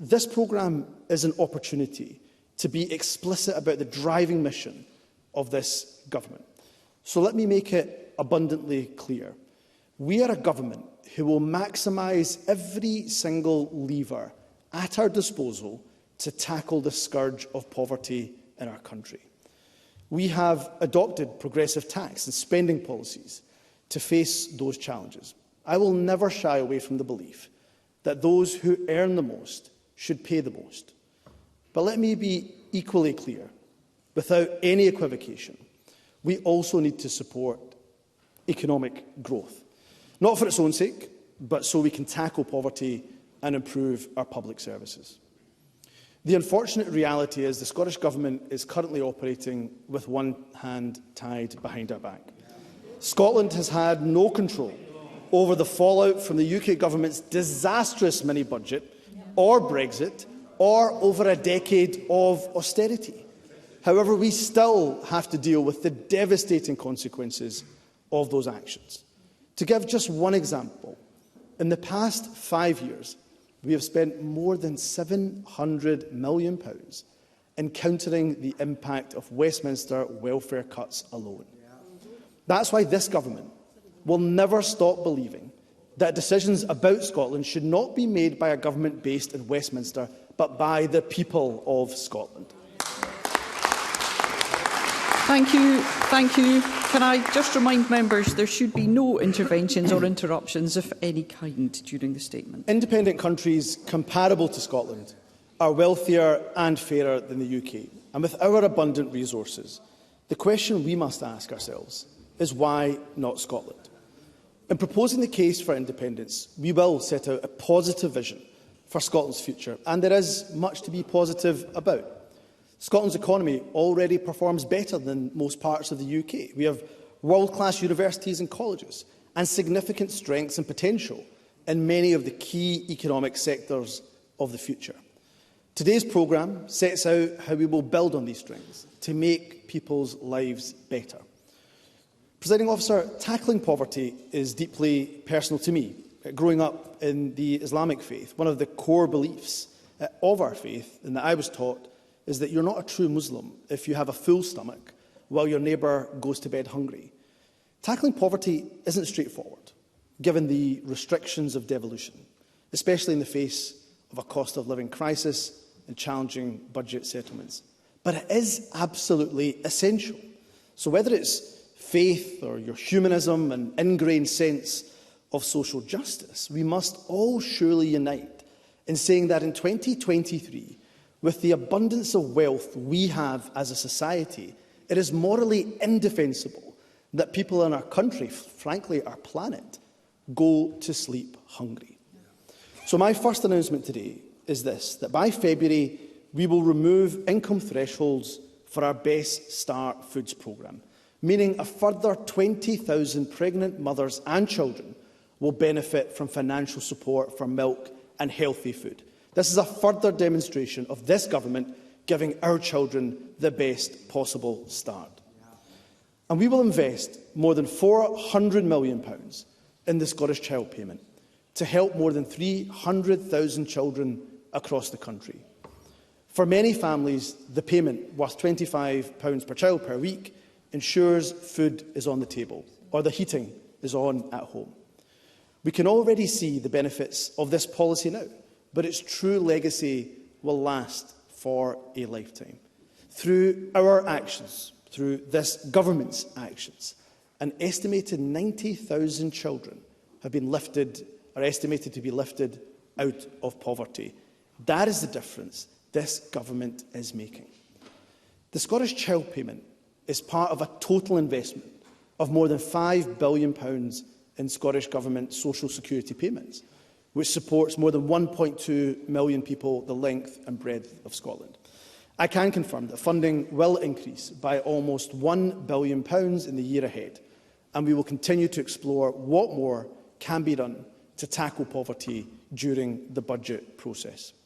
this programme is an opportunity to be explicit about the driving mission of this government. So let me make it abundantly clear. We are a government who will maximise every single lever at our disposal to tackle the scourge of poverty in our country. We have adopted progressive tax and spending policies to face those challenges. I will never shy away from the belief that those who earn the most should pay the most. But let me be equally clear, without any equivocation, we also need to support economic growth, not for its own sake, but so we can tackle poverty and improve our public services. The unfortunate reality is the Scottish Government is currently operating with one hand tied behind our back. Scotland has had no control over the fallout from the UK Government's disastrous mini-budget, or Brexit, or over a decade of austerity. However, we still have to deal with the devastating consequences of those actions. To give just one example, in the past 5 years, we have spent more than £700 million in countering the impact of Westminster welfare cuts alone. That's why this government will never stop believing that decisions about Scotland should not be made by a government based in Westminster, but by the people of Scotland. Thank you. Thank you. Can I just remind members there should be no interventions or interruptions of any kind during the statement. Independent countries comparable to Scotland are wealthier and fairer than the UK. And with our abundant resources, the question we must ask ourselves is why not Scotland? In proposing the case for independence, we will set out a positive vision for Scotland's future, and there is much to be positive about. Scotland's economy already performs better than most parts of the UK. We have world-class universities and colleges, and significant strengths and potential in many of the key economic sectors of the future. Today's programme sets out how we will build on these strengths to make people's lives better. Presiding Officer, tackling poverty is deeply personal to me. Growing up in the Islamic faith, one of the core beliefs of our faith, and that I was taught, is that you're not a true Muslim if you have a full stomach while your neighbour goes to bed hungry. Tackling poverty isn't straightforward, given the restrictions of devolution, especially in the face of a cost of living crisis and challenging budget settlements. But it is absolutely essential. So whether it's faith or your humanism and ingrained sense of social justice, we must all surely unite in saying that in 2023, with the abundance of wealth we have as a society, it is morally indefensible that people in our country, frankly our planet, go to sleep hungry. So my first announcement today is this, that by February we will remove income thresholds for our Best Start Foods programme, meaning a further 20,000 pregnant mothers and children will benefit from financial support for milk and healthy food. This is a further demonstration of this government giving our children the best possible start. And we will invest more than £400 million in the Scottish Child Payment to help more than 300,000 children across the country. For many families, the payment, worth £25 per child per week, ensures food is on the table or the heating is on at home. We can already see the benefits of this policy now, but its true legacy will last for a lifetime. Through our actions, through this government's actions, an estimated 90,000 children have been lifted, are estimated to be lifted out of poverty. That is the difference this government is making. The Scottish Child Payment is part of a total investment of more than £5 billion in Scottish Government social security payments, which supports more than 1.2 million people the length and breadth of Scotland. I can confirm that funding will increase by almost £1 billion in the year ahead, and we will continue to explore what more can be done to tackle poverty during the budget process.